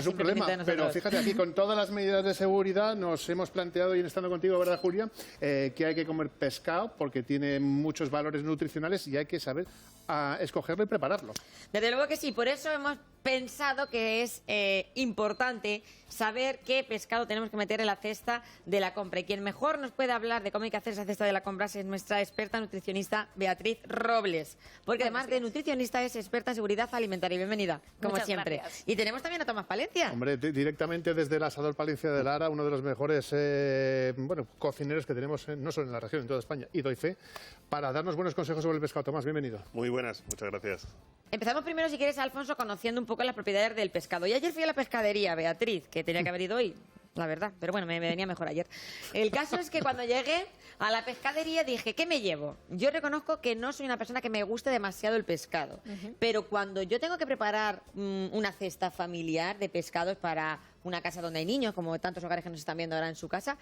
es un problema, pero fíjate, aquí con todas las medidas de seguridad nos hemos planteado, y estando contigo, ¿verdad, Julia?, que hay que comer pescado porque tiene muchos valores nutricionales y hay que saber escogerlo y prepararlo. Desde luego que sí, por eso hemos pensado que es importante saber qué pescado tenemos que meter en la cesta de la compra. Y quien mejor nos puede hablar de cómo hay que hacer esa cesta de la compra es nuestra experta nutricionista Beatriz Robles. Porque además de nutricionista es experta en seguridad alimentaria. Bienvenida, como Muchas siempre. Gracias. Y tenemos también a Tomás Palencia. Hombre, directamente desde el Asador Palencia de Lara, uno de los mejores cocineros que tenemos no solo en la región, en toda España, y doy fe, para darnos buenos consejos sobre el pescado. Tomás, bienvenido. Muy buenas, muchas gracias. Empezamos primero, si quieres, Alfonso, conociendo un poco las propiedades del pescado. Y ayer fui a la pescadería, Beatriz, que tenía que haber ido hoy, la verdad, pero bueno, me venía mejor ayer. El caso es que cuando llegué a la pescadería dije, ¿qué me llevo? Yo reconozco que no soy una persona que me guste demasiado el pescado, pero cuando yo tengo que preparar una cesta familiar de pescados para una casa donde hay niños, como tantos hogares que nos están viendo ahora en su casa,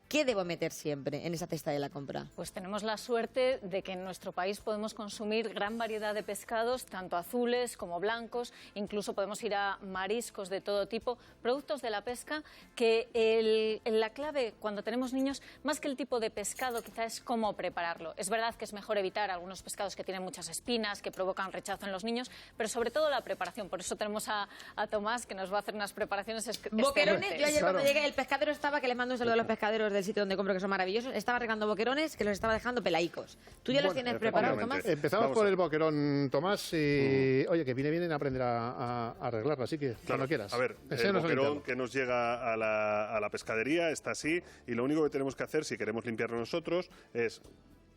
¿qué debo meter siempre en esa cesta de la compra? Pues tenemos la suerte de que en nuestro país podemos consumir gran variedad de pescados, tanto azules como blancos, incluso podemos ir a mariscos de todo tipo, productos de la pesca, que la clave cuando tenemos niños, más que el tipo de pescado, quizá es cómo prepararlo. Es verdad que es mejor evitar algunos pescados que tienen muchas espinas, que provocan rechazo en los niños, pero sobre todo la preparación. Por eso tenemos a Tomás, que nos va a hacer unas preparaciones boquerones. Yo ayer cuando llegué, el pescadero estaba, que les mando un saludo a los pescaderos del sitio donde compro, que son maravillosos, estaba regando boquerones que los estaba dejando pelaicos. ¿Tú ya los tienes preparados, Tomás? Empezamos por el boquerón, Tomás, y oye, que viene bien en aprender a arreglarlo, así que cuando quieras. A ver, el boquerón que nos llega a la pescadería está así, y lo único que tenemos que hacer, si queremos limpiarlo nosotros, es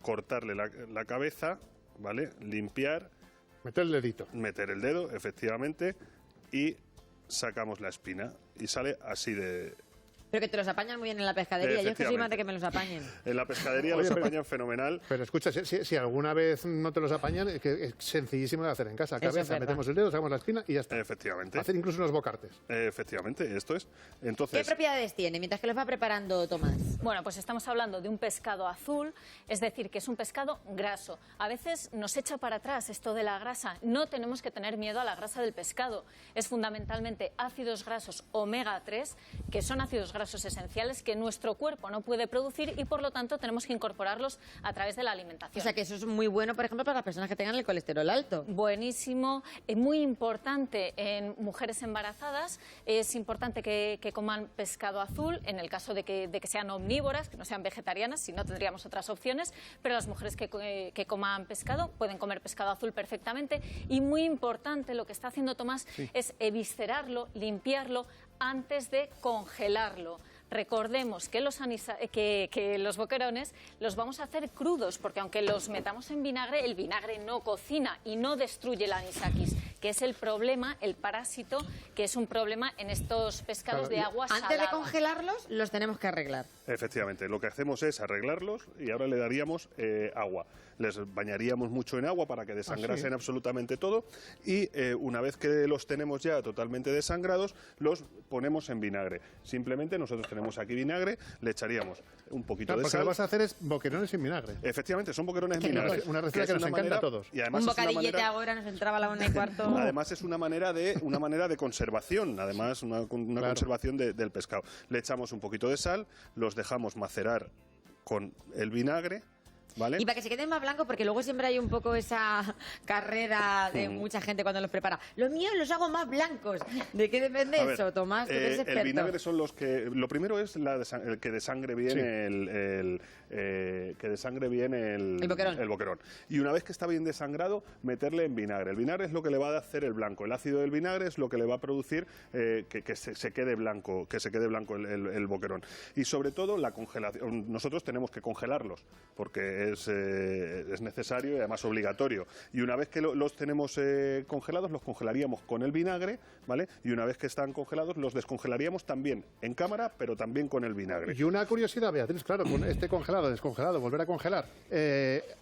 cortarle la cabeza, ¿vale? Limpiar. Meter el dedito. Meter el dedo, efectivamente, y sacamos la espina. Y sale así de... Pero que te los apañan muy bien en la pescadería. Yo es que soy más de que me los apañen. En la pescadería los apañan fenomenal. Pero escucha, si alguna vez no te los apañan, es que es sencillísimo de hacer en casa. Cabeza, metemos el dedo, sacamos la espina y ya está. Efectivamente. Hacer incluso unos bocartes. Efectivamente, esto es. Entonces, ¿qué propiedades tiene mientras que los va preparando Tomás? Bueno, pues estamos hablando de un pescado azul, es decir, que es un pescado graso. A veces nos echa para atrás esto de la grasa. No tenemos que tener miedo a la grasa del pescado. Es fundamentalmente ácidos grasos omega 3, que son ácidos grasos esenciales que nuestro cuerpo no puede producir y por lo tanto tenemos que incorporarlos a través de la alimentación. O sea que eso es muy bueno, por ejemplo, para las personas que tengan el colesterol alto. Buenísimo, muy importante en mujeres embarazadas. Es importante que coman pescado azul en el caso de que sean omnívoras, que no sean vegetarianas, si no tendríamos otras opciones, pero las mujeres que coman pescado pueden comer pescado azul perfectamente. Y muy importante, lo que está haciendo Tomás es eviscerarlo, limpiarlo antes de congelarlo. Recordemos que los boquerones los vamos a hacer crudos, porque aunque los metamos en vinagre, el vinagre no cocina y no destruye el anisakis, que es el problema, el parásito, que es un problema en estos pescados de agua salada. Antes de congelarlos, los tenemos que arreglar. efectivamente, lo que hacemos es arreglarlos y ahora le daríamos agua. Les bañaríamos mucho en agua para que desangrasen absolutamente todo y una vez que los tenemos ya totalmente desangrados, los ponemos en vinagre. Simplemente nosotros tenemos aquí vinagre, le echaríamos un poquito de sal. Lo que vas a hacer es boquerones sin vinagre. Efectivamente, son boquerones en vinagre. Una receta que nos encanta a todos. Y además Un bocadillete ahora nos entraba a la 1:15. Además es una manera de conservación, además una conservación del pescado. Le echamos un poquito de sal, los dejamos macerar con el vinagre, ¿vale? Y para que se queden más blancos, porque luego siempre hay un poco esa carrera de mucha gente cuando los prepara. Los míos los hago más blancos. ¿De qué depende eso, Tomás? Tú eres experto. El vinagre son los que... Lo primero es el que desangre bien el boquerón. Y una vez que está bien desangrado, meterle en vinagre. El vinagre es lo que le va a hacer el blanco. El ácido del vinagre es lo que le va a producir que se quede blanco, el boquerón. Y sobre todo la congelación. Nosotros tenemos que congelarlos, porque es necesario y además obligatorio. Y una vez que los tenemos congelados, los congelaríamos con el vinagre, ¿vale? Y una vez que están congelados, los descongelaríamos también en cámara, pero también con el vinagre. Y una curiosidad, Beatriz, claro, con este congelado, descongelado, volver a congelar.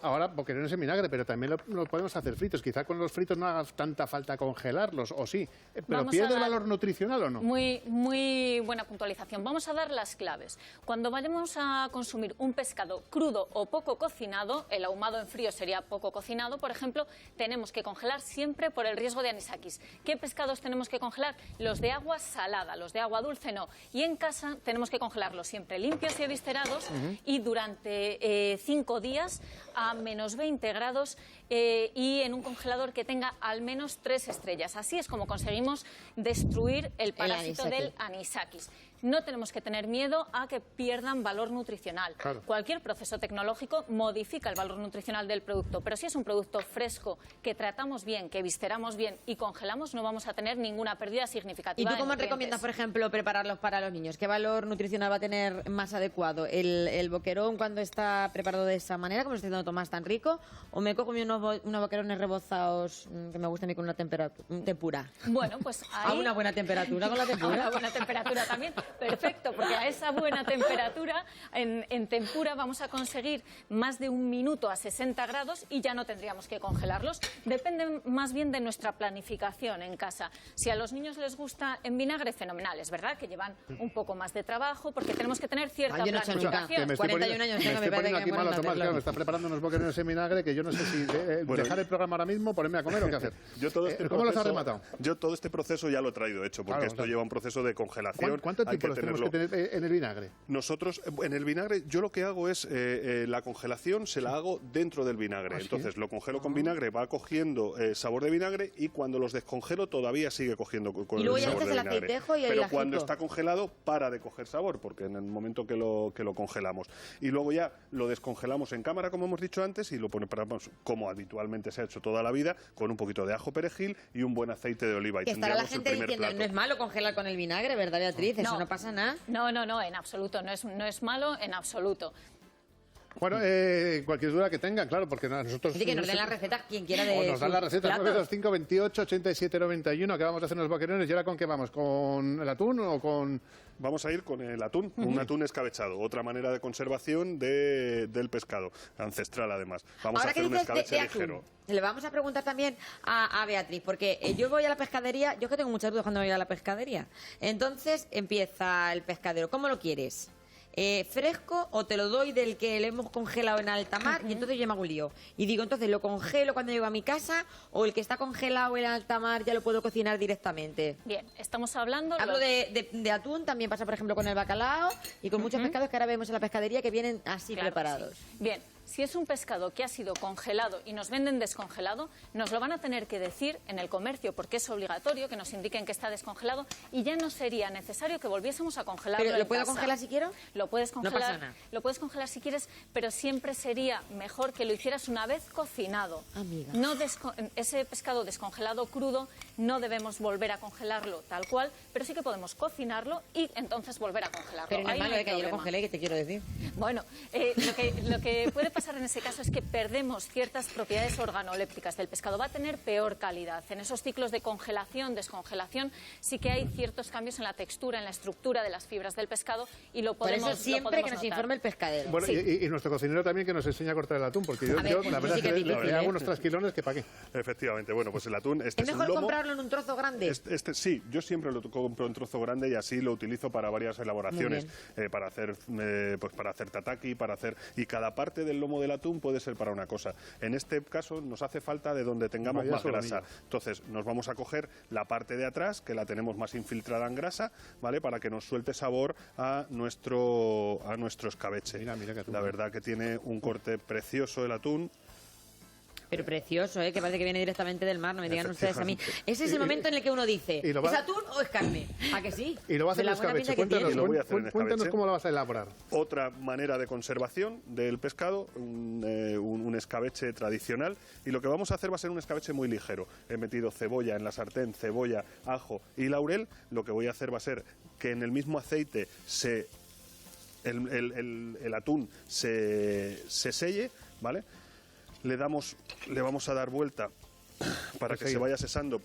Ahora, boquerones en vinagre, pero también lo podemos hacer fritos. Quizá con los fritos no haga tanta falta congelarlos, o sí. ¿Pero pierde el valor nutricional o no? Muy buena puntualización. Vamos a dar las claves. Cuando vayamos a consumir un pescado crudo o poco cocido, cocinado, el ahumado en frío sería poco cocinado, por ejemplo, tenemos que congelar siempre por el riesgo de anisakis. ¿Qué pescados tenemos que congelar? Los de agua salada, los de agua dulce no. Y en casa tenemos que congelarlos siempre limpios y eviscerados y durante 5 días a menos 20 grados y en un congelador que tenga al menos 3 estrellas. Así es como conseguimos destruir el parásito del anisakis. No tenemos que tener miedo a que pierdan valor nutricional. Claro. Cualquier proceso tecnológico modifica el valor nutricional del producto, pero si es un producto fresco, que tratamos bien, que evisceramos bien y congelamos, no vamos a tener ninguna pérdida significativa. ¿Y tú de cómo nutrientes. recomiendas, por ejemplo, prepararlos para los niños? ¿Qué valor nutricional va a tener más adecuado? ¿El boquerón cuando está preparado de esa manera, como lo está haciendo Tomás, tan rico? ¿O me cojo unos boquerones rebozados que me gustan a mí con una tempura? Bueno, pues ahí... ¿A una buena temperatura con la A tempura? una buena temperatura también. Perfecto, porque a esa buena temperatura, en tempura, vamos a conseguir más de 1 minuto a 60 grados y ya no tendríamos que congelarlos. Depende más bien de nuestra planificación en casa. Si a los niños les gusta en vinagre, fenomenal. Es verdad que llevan un poco más de trabajo porque tenemos que tener cierta yo no he hecho nunca. planificación. 41 años tengo, me parece que aquí malo, mola Tomás, hacerlo. claro, me está preparando unos boquerones en vinagre que yo no sé si dejar el programa ahora mismo, ponerme a comer o qué hacer. Yo todo este ¿Cómo los has proceso- rematado? Yo todo este proceso ya lo he traído hecho, porque Claro, esto claro. lleva un proceso de congelación. ¿Cuánto hay tiempo los tenemos que tener en el vinagre? Nosotros, en el vinagre, yo lo que hago es, la congelación se la hago dentro del vinagre. ¿Ah, sí? Entonces lo congelo con vinagre, va cogiendo sabor de vinagre y cuando los descongelo todavía sigue cogiendo con Y luego el ya sabor echas de el vinagre. aceitejo y el Pero cuando ajito. está congelado para de coger sabor, porque en el momento que lo congelamos. Y luego ya lo descongelamos en cámara, como hemos dicho antes, y lo preparamos como habitualmente se ha hecho toda la vida, con un poquito de ajo perejil y un buen aceite de oliva. Y Que estará la tendríamos el gente primer diciendo, plato. no es malo congelar con el vinagre, ¿verdad, Beatriz? Eso no pasa nada. No, en absoluto. No es malo en absoluto. Bueno, cualquier duda que tengan, claro, porque nosotros... Así que nos den las recetas quien quiera de O nos dan la sus receta, platos. 925 28 87 91, que vamos a hacer unos boquerones. ¿Y ahora con qué vamos? ¿Con el atún o con...? Vamos a ir con el atún, un atún escabechado, otra manera de conservación del pescado, ancestral además. Vamos Ahora a que hacer un dices escabeche de atún, ligero. le vamos a preguntar también a Beatriz, porque yo voy a la pescadería, yo es que tengo muchas dudas cuando voy a la pescadería. Entonces empieza el pescadero, ¿cómo lo quieres? ¿Fresco o te lo doy del que le hemos congelado en alta mar? Y entonces yo me hago un lío. Y digo, entonces, ¿lo congelo cuando llego a mi casa o el que está congelado en alta mar ya lo puedo cocinar directamente? Bien, estamos hablando... Hablo de atún, también pasa, por ejemplo, con el bacalao y con muchos pescados que ahora vemos en la pescadería que vienen así Claro que preparados. sí. Bien, si es un pescado que ha sido congelado y nos venden descongelado, nos lo van a tener que decir en el comercio porque es obligatorio que nos indiquen que está descongelado y ya no sería necesario que volviésemos a congelarlo. ¿Pero lo en puedo casa. congelar si quiero? Lo puedes congelar, pasa nada. lo puedes congelar si quieres, pero siempre sería mejor que lo hicieras una vez cocinado. Amiga. No ese pescado descongelado crudo no debemos volver a congelarlo tal cual, pero sí que podemos cocinarlo y entonces volver a congelarlo. Pero no es Ahí malo hay que yo lo problema. congelé, que te quiero decir. Bueno, lo que puede pasar en ese caso es que perdemos ciertas propiedades organolépticas del pescado. Va a tener peor calidad. En esos ciclos de congelación, descongelación, sí que hay ciertos cambios en la textura, en la estructura de las fibras del pescado y lo Por podemos eso siempre que nos notar. informe el pescadero. Bueno, Sí. y nuestro cocinero también que nos enseña a cortar el atún, porque yo, A ver, yo, eso la verdad sí que es es que difícil, le hago ¿eh? unos trasquilones que para qué. Efectivamente, bueno, pues el atún, este ¿Es es un mejor lomo. comprarlo en un trozo grande? Sí, yo siempre lo compro en trozo grande y así lo utilizo para varias elaboraciones, para hacer tataki, y cada parte del lomo del atún puede ser para una cosa. En este caso nos hace falta de donde tengamos Vaya más grasa. solomillo. Entonces nos vamos a coger la parte de atrás, que la tenemos más infiltrada en grasa, ¿vale? Para que nos suelte sabor a nuestro escabeche. Mira qué atún. La verdad que tiene un corte precioso el atún. Pero precioso, ¿eh? Que parece que viene directamente del mar, no me digan ustedes a mí. Ese es el momento en el que uno dice, y lo ¿es va- atún o es carne? ¿A que sí? Y lo va a hacer De en la buena escabeche. pinta que tiene. Y lo voy a hacer en Cuéntanos escabeche. cómo lo vas a elaborar. Otra manera de conservación del pescado, un escabeche tradicional. Y lo que vamos a hacer va a ser un escabeche muy ligero. He metido cebolla en la sartén, cebolla, ajo y laurel. Lo que voy a hacer va a ser que en el mismo aceite el atún se selle, ¿vale? Le vamos a dar vuelta para que se vaya cesando,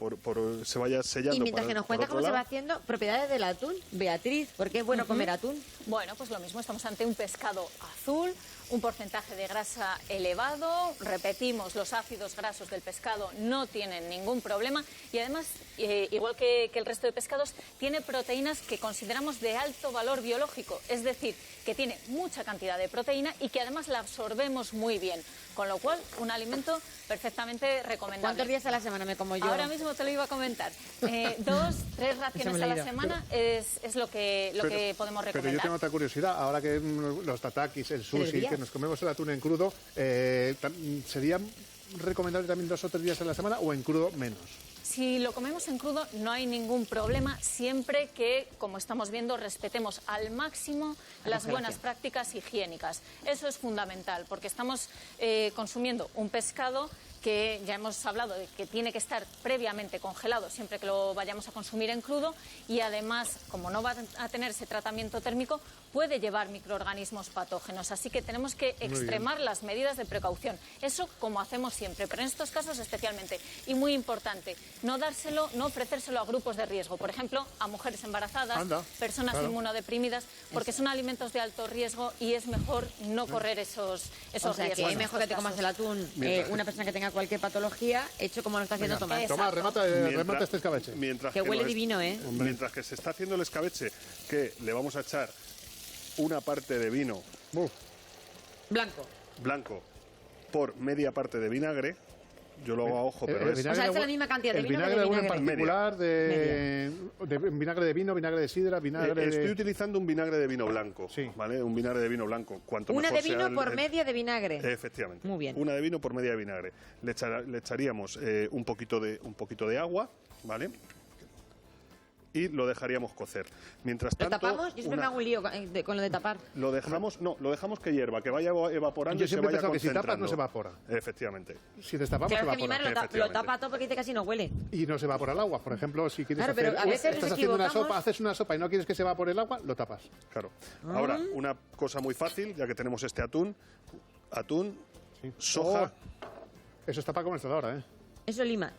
se vaya sellando. Y mientras que nos cuenta cómo se va haciendo, propiedades del atún, Beatriz, porque es bueno comer atún. Bueno, pues lo mismo, estamos ante un pescado azul, un porcentaje de grasa elevado. Repetimos, los ácidos grasos del pescado no tienen ningún problema y además, igual que el resto de pescados, tiene proteínas que consideramos de alto valor biológico, es decir, que tiene mucha cantidad de proteína y que además la absorbemos muy bien, con lo cual un alimento perfectamente recomendable. ¿Cuántos días a la semana me como yo? Ahora mismo te lo iba a comentar. 2, 3 raciones a la semana es lo que podemos recomendar. Pero yo tengo otra curiosidad. Ahora que los tatakis, el sushi, que nos comemos el atún en crudo, ¿sería recomendable también 2 o 3 días a la semana o en crudo menos? Si lo comemos en crudo no hay ningún problema, siempre que, como estamos viendo, respetemos al máximo las buenas prácticas higiénicas. Eso es fundamental, porque estamos consumiendo un pescado que ya hemos hablado de que tiene que estar previamente congelado siempre que lo vayamos a consumir en crudo y además, como no va a tener ese tratamiento térmico, puede llevar microorganismos patógenos. Así que tenemos que extremar las medidas de precaución. Eso como hacemos siempre, pero en estos casos especialmente. Y muy importante, no ofrecérselo a grupos de riesgo. Por ejemplo, a mujeres embarazadas, personas inmunodeprimidas, porque son alimentos de alto riesgo y es mejor no correr esos riesgos. O sea, que es mejor que te comas el atún una persona que tenga cualquier patología, hecho como lo está haciendo Tomás. Tomás, remata este escabeche. Que huele divino, ¿eh? Mientras que se está haciendo el escabeche, que le vamos a echar una parte de vino blanco por media parte de vinagre. Yo lo hago a ojo, pero es la misma cantidad de vino. ¿El vinagre en particular? ¿De vinagre de vino, vinagre de sidra, vinagre Estoy utilizando un vinagre de vino blanco, ¿vale? Un vinagre de vino blanco. Una de vino por media de vinagre. Efectivamente. Muy bien. Una de vino por media de vinagre. Le echaríamos un poquito de agua, ¿vale? Y lo dejaríamos cocer. Mientras tanto, ¿lo tapamos? Yo siempre me hago un lío con lo de tapar. Lo dejamos que hierva, que vaya evaporando y se vaya concentrando. Que si tapas no se evapora. Efectivamente. Si destapamos claro, se evapora. que mi madre lo tapa todo porque dice casi no huele. Y no se evapora el agua. Por ejemplo, si quieres estás haciendo una sopa, haces una sopa y no quieres que se evapore el agua, lo tapas. Claro. Ahora, una cosa muy fácil, ya que tenemos este atún, soja. Eso está para comerse ahora, ¿eh? Eso es lima.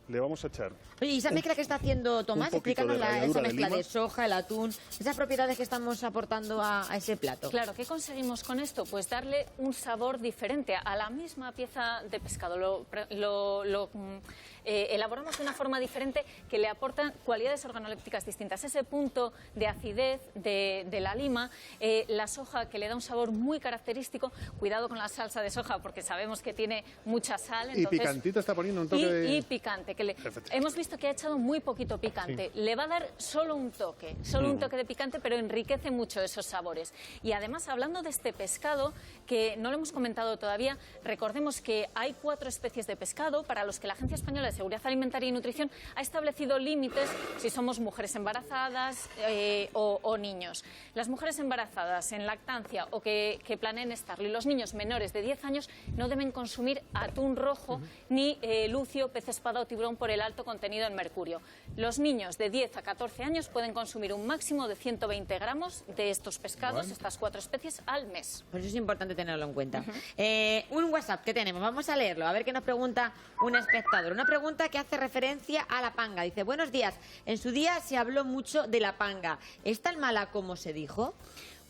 Le vamos a echar. Oye, ¿y esa mezcla que está haciendo Tomás? Explícanos esa mezcla de soja, el atún, esas propiedades que estamos aportando a ese plato. Claro, ¿qué conseguimos con esto? Pues darle un sabor diferente a la misma pieza de pescado. Elaboramos de una forma diferente que le aportan cualidades organolépticas distintas. Ese punto de acidez de la lima, la soja que le da un sabor muy característico. Cuidado con la salsa de soja porque sabemos que tiene mucha sal. Entonces, y picantito está poniendo un toque y picante. Hemos visto que ha echado muy poquito picante. Le va a dar solo un toque de picante, pero enriquece mucho esos sabores. Y además, hablando de este pescado, que no lo hemos comentado todavía, recordemos que hay 4 especies de pescado para los que la Agencia Española de Seguridad Alimentaria y Nutrición ha establecido límites si somos mujeres embarazadas o niños. Las mujeres embarazadas en lactancia o que planeen estarlo y los niños menores de 10 años no deben consumir atún rojo ni lucio, pez espada o tiburón por el alto contenido en mercurio. Los niños de 10 a 14 años pueden consumir un máximo de 120 gramos de estos pescados, estas 4 especies, al mes. Por eso es importante tenerlo en cuenta. Un WhatsApp que tenemos, vamos a leerlo, a ver qué nos pregunta un espectador. Una pregunta que hace referencia a la panga. Dice, buenos días, en su día se habló mucho de la panga. ¿Es tan mala como se dijo?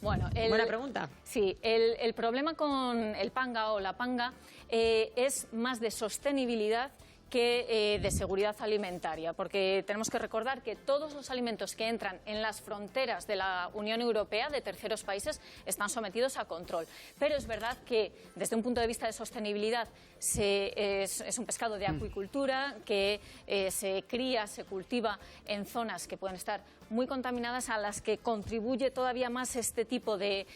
Bueno, buena pregunta. Sí, el problema con el panga o la panga es más de sostenibilidad que de seguridad alimentaria, porque tenemos que recordar que todos los alimentos que entran en las fronteras de la Unión Europea, de terceros países, están sometidos a control. Pero es verdad que, desde un punto de vista de sostenibilidad, es un pescado de acuicultura que se cría, se cultiva en zonas que pueden estar muy contaminadas, a las que contribuye todavía más este tipo de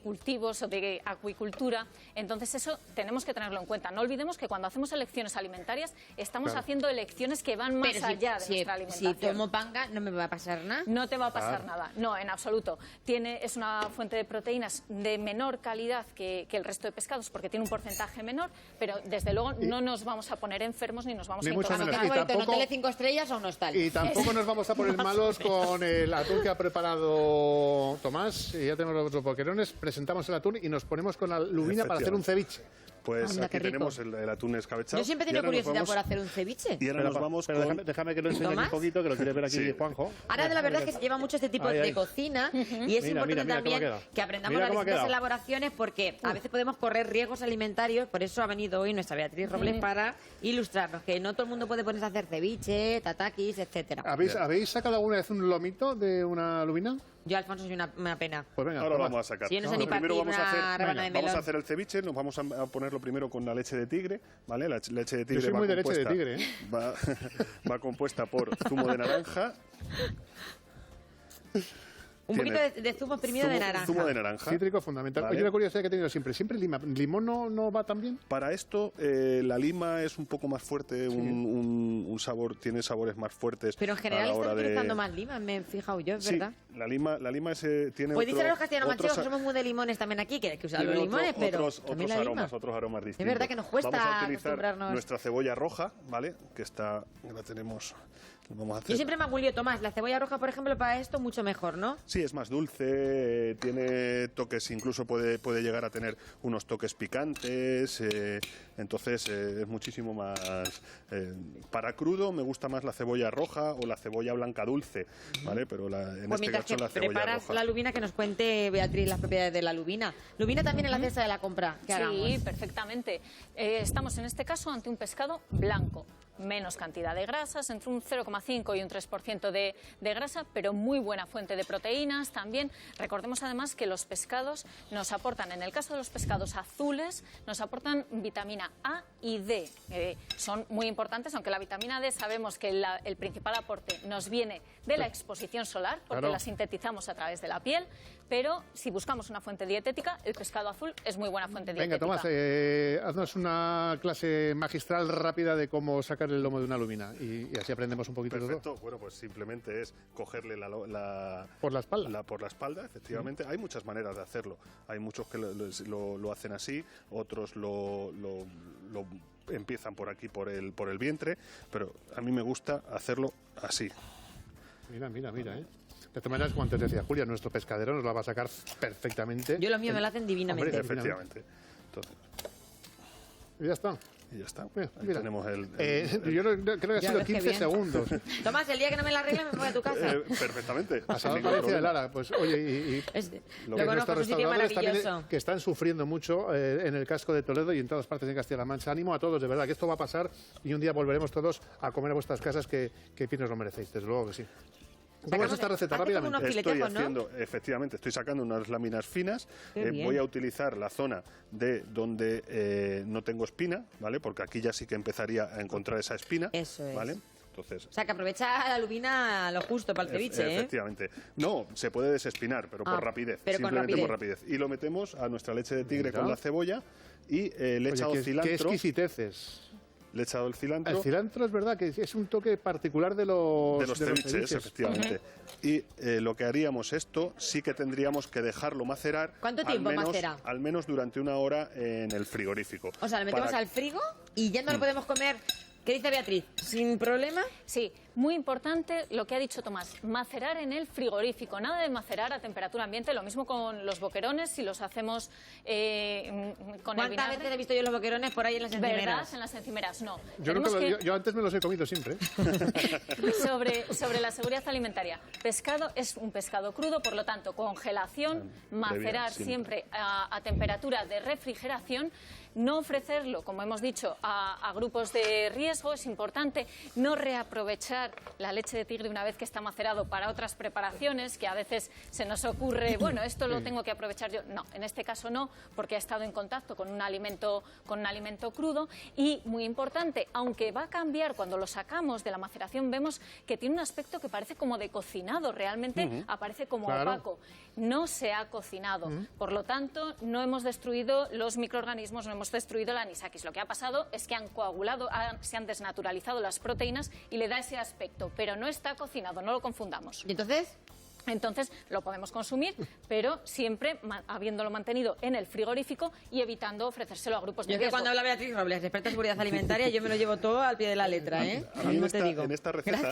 cultivos o de acuicultura. Entonces eso tenemos que tenerlo en cuenta. No olvidemos que cuando hacemos elecciones alimentarias estamos haciendo elecciones que van más allá de nuestra alimentación. Si tomo panga, ¿no me va a pasar nada? No te va a pasar nada, no, en absoluto. Es una fuente de proteínas de menor calidad que el resto de pescados porque tiene un porcentaje menor, pero desde luego no nos vamos a poner enfermos ni nos vamos a intoxicar. ¿En Hotel 5 estrellas o no está? Y tampoco nos vamos a poner malos con el atún que ha preparado Tomás. Y ya tenemos los boquerones, presentamos el atún y nos ponemos con la lubina para hacer un ceviche. Pues aquí tenemos el atún escabechado. Yo siempre he tenido curiosidad por hacer un ceviche. Y ahora nos vamos con... déjame que lo enseñe un poquito, que lo quiere ver aquí Juanjo. Ahora la verdad es que se lleva mucho este tipo de cocina y es importante también que aprendamos las distintas elaboraciones porque a veces podemos correr riesgos alimentarios. Por eso ha venido hoy nuestra Beatriz Robles para ilustrarnos, que no todo el mundo puede ponerse a hacer ceviche, tatakis, etcétera. ¿Habéis sacado alguna vez un lomito de una lubina? Yo, Alfonso, soy una pena. Pues venga, ahora lo vamos a sacar. Sí, yo no sé ni primero partir una rebana de melón. vamos a hacer el ceviche, nos vamos a ponerlo primero con la leche de tigre, ¿vale? La leche de tigre yo soy muy de leche de tigre, ¿eh? va compuesta por zumo de naranja. Un poquito de zumo exprimido de naranja. Zumo de naranja. Cítrico fundamental. Oye, una curiosidad que he tenido siempre. ¿Siempre lima? ¿Limón no va tan bien? Para esto, la lima es un poco más fuerte, un sabor, tiene sabores más fuertes. Pero en general están utilizando más lima, me he fijado yo, ¿es verdad? La lima tiene pues dicen los castellanos manchegos que somos muy de limones también aquí, que hay que usar los limones, pero también la lima. Otros aromas distintos. Es verdad que nos cuesta vamos a utilizar acostumbrarnos. nuestra cebolla roja, ¿vale? Que la tenemos... Vamos a hacer. Yo siempre me agulio, Tomás, la cebolla roja, por ejemplo, para esto mucho mejor, ¿no? Sí, es más dulce, tiene toques, incluso puede llegar a tener unos toques picantes, entonces es muchísimo más... para crudo me gusta más la cebolla roja o la cebolla blanca dulce, ¿vale? Pero en pues este caso la cebolla preparas roja. la lubina, que nos cuente Beatriz las propiedades de la lubina. Lubina también en la cesta de la compra. Sí, perfectamente. Estamos en este caso ante un pescado blanco. Menos cantidad de grasas, entre un 0,5 y un 3% de grasa, pero muy buena fuente de proteínas también. Recordemos además que los pescados nos aportan, en el caso de los pescados azules, nos aportan vitamina A y D. Son muy importantes, aunque la vitamina D sabemos que el principal aporte nos viene de la exposición solar, porque la sintetizamos a través de la piel, pero si buscamos una fuente dietética, el pescado azul es muy buena fuente dietética. Venga, Tomás, haznos una clase magistral rápida de cómo sacar el lomo de una lubina y así aprendemos un poquito de todo. Perfecto, bueno, pues simplemente es cogerle ¿Por la espalda? Por la espalda, efectivamente. Hay muchas maneras de hacerlo. Hay muchos que lo hacen así, otros lo empiezan por aquí, por el vientre, pero a mí me gusta hacerlo así. Mira, ¿eh? De todas maneras, como antes decía Julia, nuestro pescadero nos la va a sacar perfectamente. Yo los míos me lo hacen divinamente. Hombre, efectivamente. Entonces, y ya está. Y ya está. Mira. Ahí tenemos yo creo que ha sido 15 segundos. Tomás, el día que no me la arregle me voy a tu casa. Perfectamente. Pasado Valencia de Lara. Pues oye, lo conozco, es un sitio maravilloso. También, que están sufriendo mucho en el casco de Toledo y en todas partes de Castilla-La Mancha. Ánimo a todos, de verdad, que esto va a pasar y un día volveremos todos a comer a vuestras casas, que bien os lo merecéis, desde luego que sí. ¿Cómo es esta receta? Rápidamente. Efectivamente, estoy sacando unas láminas finas. Voy a utilizar la zona de donde no tengo espina, ¿vale? Porque aquí ya sí que empezaría a encontrar esa espina. Eso es. ¿Vale? Entonces, o sea, que aprovecha la lubina lo justo para el ceviche, Efectivamente. No, se puede desespinar, pero por rapidez. Simplemente por rapidez. Y lo metemos a nuestra leche de tigre con la cebolla y le he echado cilantro. ¡Qué exquisiteces! Le he echado el cilantro. El cilantro es verdad que es un toque particular de los ceviches, efectivamente. Y lo que haríamos esto, sí que tendríamos que dejarlo macerar. ¿Cuánto tiempo macera? Al menos durante una hora en el frigorífico. O sea, lo metemos al frigo y ya no lo podemos comer. ¿Qué dice Beatriz? ¿Sin problema? Sí, muy importante lo que ha dicho Tomás, macerar en el frigorífico, nada de macerar a temperatura ambiente, lo mismo con los boquerones, si los hacemos con el vinagre. ¿Cuántas veces he visto yo los boquerones por ahí en las encimeras? ¿Verdad? En las encimeras, no. Yo antes me los he comido siempre. sobre la seguridad alimentaria, pescado es un pescado crudo, por lo tanto, congelación, macerar siempre a temperatura de refrigeración. No ofrecerlo, como hemos dicho, a grupos de riesgo, es importante. No reaprovechar la leche de tigre una vez que está macerado para otras preparaciones, que a veces se nos ocurre, bueno, esto lo tengo que aprovechar yo. No, en este caso no, porque ha estado en contacto con un alimento crudo. Y, muy importante, aunque va a cambiar cuando lo sacamos de la maceración, vemos que tiene un aspecto que parece como de cocinado, realmente aparece como opaco. No se ha cocinado, por lo tanto, no hemos destruido los microorganismos, no hemos destruido la anisakis. Lo que ha pasado es que han coagulado, se han desnaturalizado las proteínas y le da ese aspecto, pero no está cocinado, no lo confundamos. ¿Y entonces? Entonces lo podemos consumir, pero siempre habiéndolo mantenido en el frigorífico y evitando ofrecérselo a grupos de riesgo. Yo que cuando habla Beatriz Robles, experta en seguridad alimentaria, yo me lo llevo todo al pie de la letra, ¿eh? A mí en esta receta...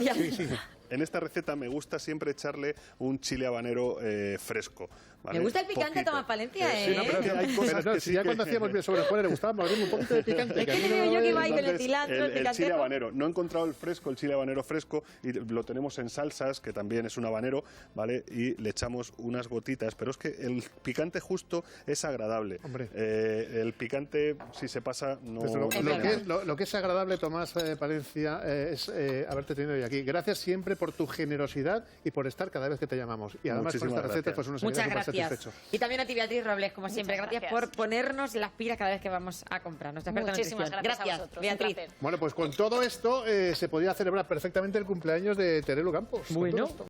en esta receta me gusta siempre echarle un chile habanero fresco. ¿Vale? Me gusta el picante, Poquito. Tomás Palencia, Sí, no, pero hay cosas que sí, ya cuando hacíamos bien sobre el jueves le gustaba morirme un poquito de picante. Es que creo yo que va ahí con el Entonces, cilantro, el el chile picantejo. habanero. No he encontrado el chile habanero fresco y lo tenemos en salsas, que también es un habanero, ¿vale? Y le echamos unas gotitas, pero es que el picante justo es agradable. Hombre. El picante, si se pasa, no... Lo que es agradable, Tomás Palencia, es haberte tenido hoy aquí. Gracias siempre por tu generosidad y por estar cada vez que te llamamos. Y además con esta receta, pues uno se Muchas queda súper gracias. satisfecho. Y también a ti, Beatriz Robles, como siempre. Gracias por ponernos las pilas cada vez que vamos a comprar. Nuestra experta en Muchísimas nutrición. gracias a vosotros. Un Beatriz. placer. Bueno, pues con todo esto se podía celebrar perfectamente el cumpleaños de Terelu Campos. Con todo Bueno. esto.